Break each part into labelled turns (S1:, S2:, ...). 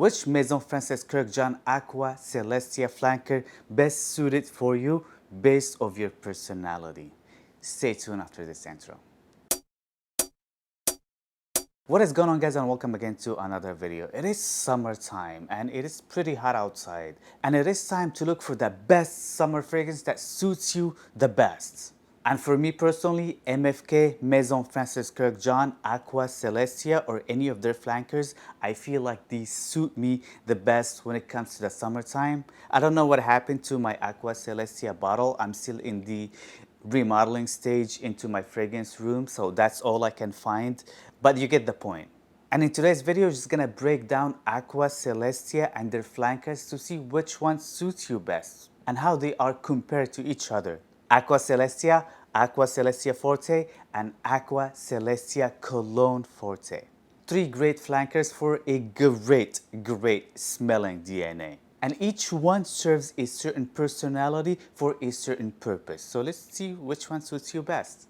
S1: Which Maison Francis Kurkjian Aqua Celestia flanker best suited for you based on your personality? Stay tuned after this intro. What is going on, guys, and welcome again to another video. It is summertime and it is pretty hot outside, and it is time to look for the best summer fragrance that suits you the best. And for me personally, MFK, Maison Francis Kurkjian, Aqua Celestia, or any of their flankers, I feel like these suit me the best when it comes to the summertime. I don't know what happened to my Aqua Celestia bottle. I'm still in the remodeling stage into my fragrance room, so that's all I can find, but you get the point. And in today's video, we're just gonna break down Aqua Celestia and their flankers to see which one suits you best and how they are compared to each other. Aqua Celestia, Aqua Celestia Forte, and Aqua Celestia Cologne Forte. Three great flankers for a great smelling DNA. And each one serves a certain personality for a certain purpose. So let's see which one suits you best.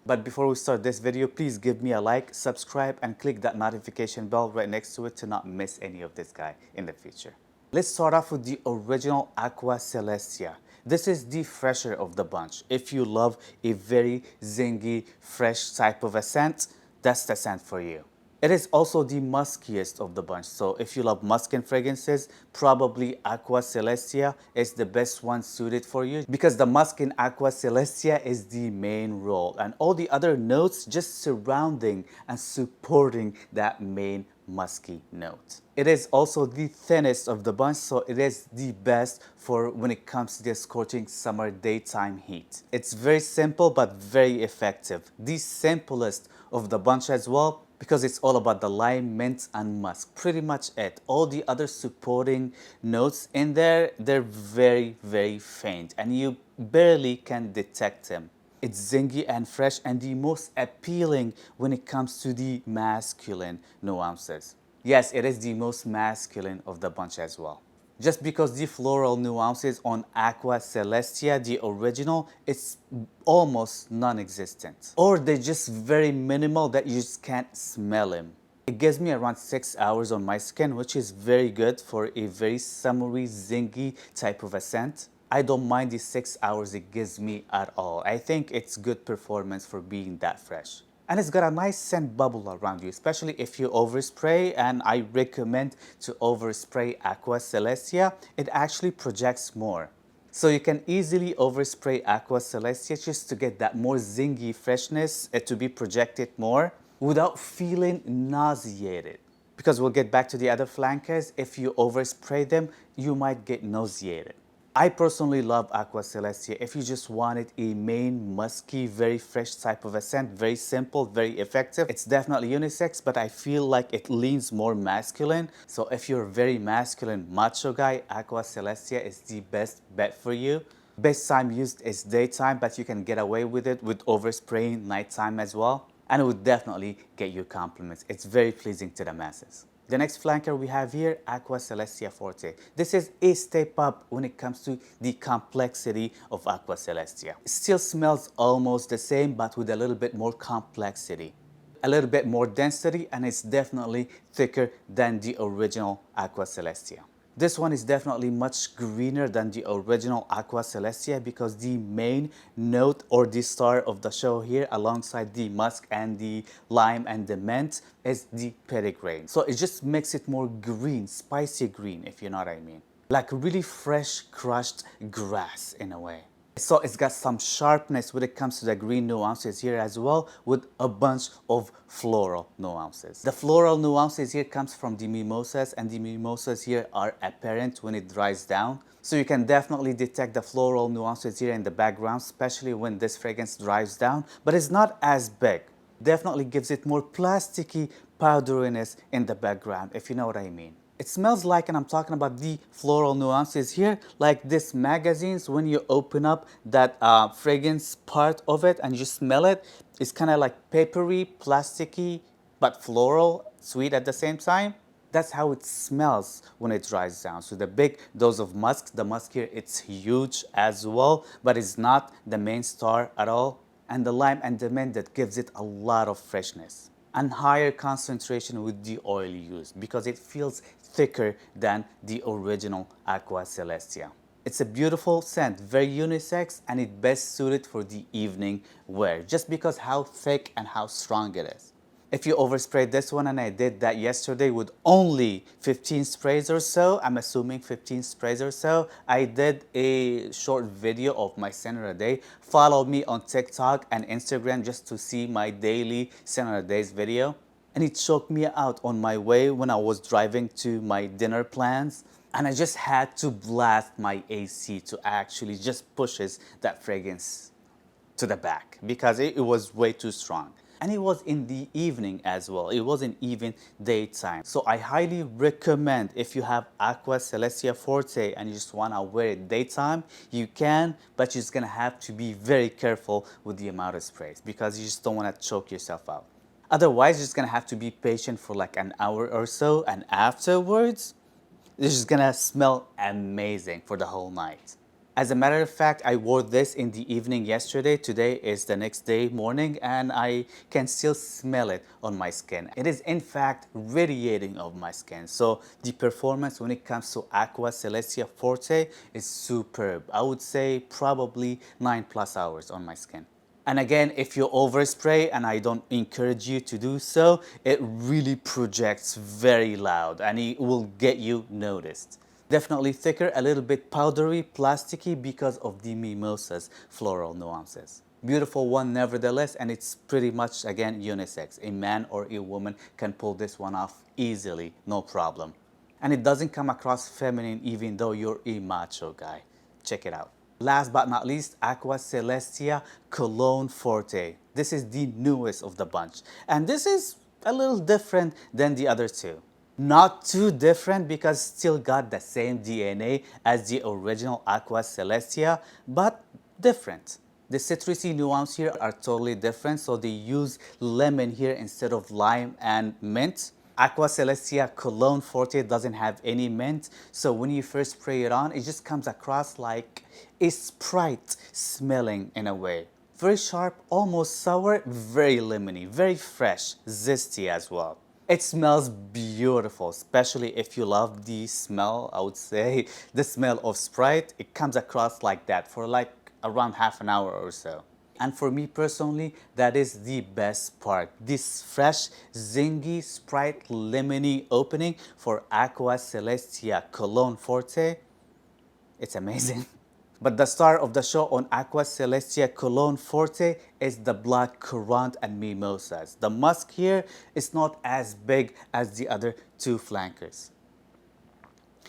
S1: But before we start this video, please give me a like, subscribe, and click that notification bell right next to it to not miss any of this guy in the future. Let's start off with the original Aqua Celestia. This is the fresher of the bunch. If you love a very zingy, fresh type of a scent, that's the scent for you. It is also the muskiest of the bunch, so if you love musky fragrances, probably Aqua Celestia is the best one suited for you, because the musk in Aqua Celestia is the main role and all the other notes just surrounding and supporting that main musky note. It is also the thinnest of the bunch, so it is the best for when it comes to the scorching summer daytime heat. It's very simple but very effective. The simplest of the bunch as well, because it's all about the lime, mint, and musk. Pretty much it. All the other supporting notes in there, they're very faint and you barely can detect them. It's zingy and fresh and the most appealing when it comes to the masculine nuances. Yes, it is the most masculine of the bunch as well. Just because the floral nuances on Aqua Celestia, the original, it's almost non-existent. Or they're just very minimal that you just can't smell them. It gives me around 6 hours on my skin, which is very good for a very summery, zingy type of a scent. I don't mind the 6 hours it gives me at all. I think it's good performance for being that fresh. And it's got a nice scent bubble around you, especially if you overspray, and I recommend to overspray Aqua Celestia. It actually projects more. So you can easily overspray Aqua Celestia just to get that more zingy freshness to be projected more without feeling nauseated. Because we'll get back to the other flankers, if you overspray them, you might get nauseated. I personally love Aqua Celestia if you just wanted a main musky, very fresh type of a scent, very simple, very effective. It's definitely unisex, but I feel like it leans more masculine. So if you're a very masculine macho guy, Aqua Celestia is the best bet for you. Best time used is daytime, but you can get away with it with overspraying nighttime as well. And it would definitely get you compliments. It's very pleasing to the masses. The next flanker we have here, Aqua Celestia Forte. This is a step up when it comes to the complexity of Aqua Celestia. It still smells almost the same, but with a little bit more complexity. A little bit more density, and it's definitely thicker than the original Aqua Celestia. This one is definitely much greener than the original Aqua Celestia because the main note or the star of the show here alongside the musk and the lime and the mint is the petitgrain. So it just makes it more green, spicy green, if you know what I mean. Like really fresh crushed grass in a way. So it's got some sharpness when it comes to the green nuances here as well, with a bunch of floral nuances. The floral nuances here comes from the mimosas, and the mimosas here are apparent when it dries down. So you can definitely detect the floral nuances here in the background, especially when this fragrance dries down, but it's not as big. Definitely gives it more plasticky powderiness in the background, if you know what I mean. It smells like, and I'm talking about the floral nuances here, like this magazines when you open up that fragrance part of it and you smell it, it's kind of like papery, plasticky, but floral, sweet at the same time. That's how it smells when it dries down. So the big dose of musk, the musk here, it's huge as well, but it's not the main star at all. And the lime and the mint that gives it a lot of freshness. and higher concentration with the oil used because it feels thicker than the original Aqua Celestia. It's a beautiful scent, very unisex, and it's best suited for the evening wear just because how thick and how strong it is. If you overspray this one, and I did that yesterday with only 15 sprays or so, I'm assuming 15 sprays or so, I did a short video of my scent of the day. Follow me on TikTok and Instagram just to see my daily scent of the days video. And it choked me out on my way when I was driving to my dinner plans. And I just had to blast my AC to actually just pushes that fragrance to the back because it was way too strong. And it was in the evening as well. It wasn't even daytime. So I highly recommend, if you have Aqua Celestia Forte and you just want to wear it daytime, you can, but you're just going to have to be very careful with the amount of sprays because you just don't want to choke yourself out. Otherwise, you're just going to have to be patient for like an hour or so, and afterwards, it's just going to smell amazing for the whole night. As a matter of fact, I wore this in the evening yesterday. Today is the next day morning and I can still smell it on my skin. It is in fact radiating of my skin. So the performance when it comes to Aqua Celestia Forte is superb. I would say probably 9+ hours on my skin. And again, if you overspray, and I don't encourage you to do so, it really projects very loud and it will get you noticed. Definitely thicker, a little bit powdery, plasticky because of the mimosa's floral nuances. Beautiful one nevertheless, and it's pretty much, again, unisex. A man or a woman can pull this one off easily, no problem. And it doesn't come across feminine even though you're a macho guy. Check it out. Last but not least, Aqua Celestia Cologne Forte. This is the newest of the bunch. And this is a little different than the other two. Not too different because still got the same DNA as the original Aqua Celestia, but different. The citrusy nuance here are totally different, so they use lemon here instead of lime and mint. Aqua Celestia Cologne Forte doesn't have any mint, so when you first spray it on, it just comes across like a Sprite smelling in a way. Very sharp, almost sour, very lemony, very fresh, zesty as well. It smells beautiful, especially if you love the smell, I would say, the smell of Sprite. It comes across like that for like around half an hour or so. And for me personally, that is the best part. This fresh, zingy, Sprite lemony opening for Aqua Celestia Cologne Forte, it's amazing. But the star of the show on Aqua Celestia Cologne Forte is the black currant and mimosas. The musk here is not as big as the other two flankers.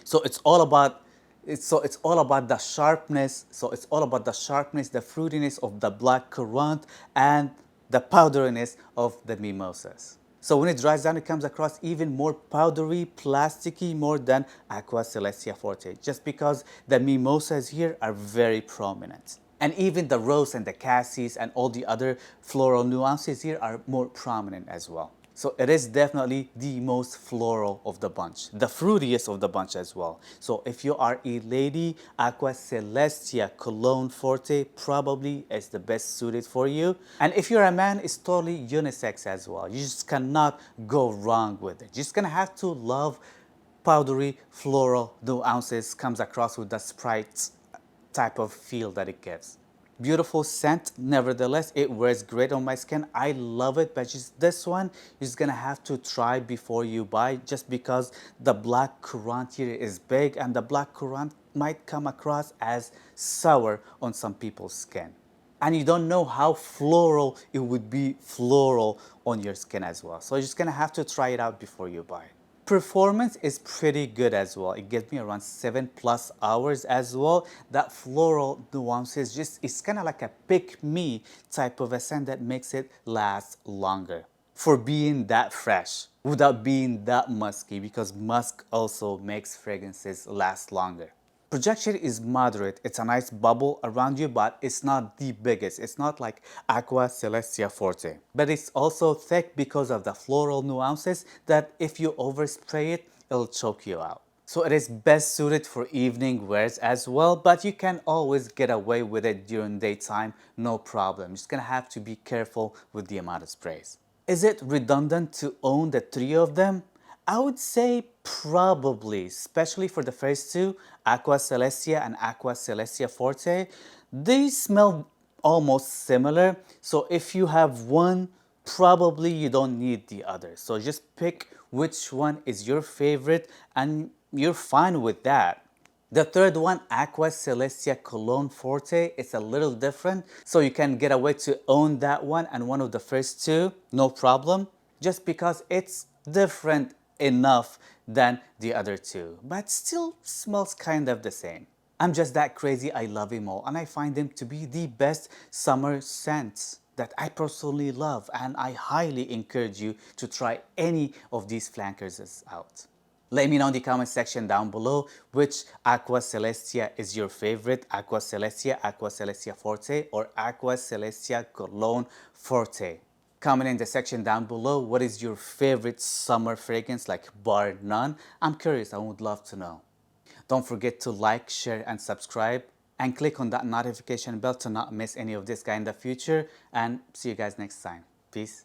S1: So it's all about the sharpness. So it's all about the sharpness, the fruitiness of the black currant and the powderiness of the mimosas. So when it dries down, it comes across even more powdery, plasticky, more than Aqua Celestia Forte, just because the mimosas here are very prominent. And even the rose and the cassis and all the other floral nuances here are more prominent as well. So it is definitely the most floral of the bunch, the fruitiest of the bunch as well. So if you are a lady, Aqua Celestia Cologne Forte probably is the best suited for you. And if you're a man, it's totally unisex as well. You just cannot go wrong with it. You're just gonna have to love powdery floral nuances comes across with the Sprite type of feel that it gives. Beautiful scent, nevertheless, it wears great on my skin. I love it, but just this one, you're just gonna have to try before you buy just because the black currant here is big and the black currant might come across as sour on some people's skin. And you don't know how floral it would be floral on your skin as well. So you're just gonna have to try it out before you buy. Performance is pretty good as well. It gives me around 7+ hours as well. That floral nuances just, it's kind of like a pick me type of a scent that makes it last longer. For being that fresh, without being that musky, because musk also makes fragrances last longer. Projection is moderate. It's a nice bubble around you, but it's not the biggest. It's not like Aqua Celestia Forte. But it's also thick because of the floral nuances that if you overspray it, it'll choke you out. So it is best suited for evening wears as well, but you can always get away with it during daytime, no problem. You're just gonna have to be careful with the amount of sprays. Is it redundant to own the three of them? I would say probably, especially for the first two, Aqua Celestia and Aqua Celestia Forte. They smell almost similar, so if you have one, probably you don't need the other. So just pick which one is your favorite and you're fine with that. The third one, Aqua Celestia Cologne Forte, it's a little different, so you can get away to own that one and one of the first two, no problem, just because it's different enough than the other two, but still smells kind of the same. I'm just that crazy, I love them all, and I find them to be the best summer scents that I personally love, and I highly encourage you to try any of these flankers out. Let me know in the comment section down below which Aqua Celestia is your favorite, Aqua Celestia, Aqua Celestia Forte, or Aqua Celestia Cologne Forte. Comment in the section down below what is your favorite summer fragrance, like bar none. I'm curious, I would love to know. Don't forget to like, share, and subscribe, and click on that notification bell to not miss any of this guy in the future, and see you guys next time. Peace.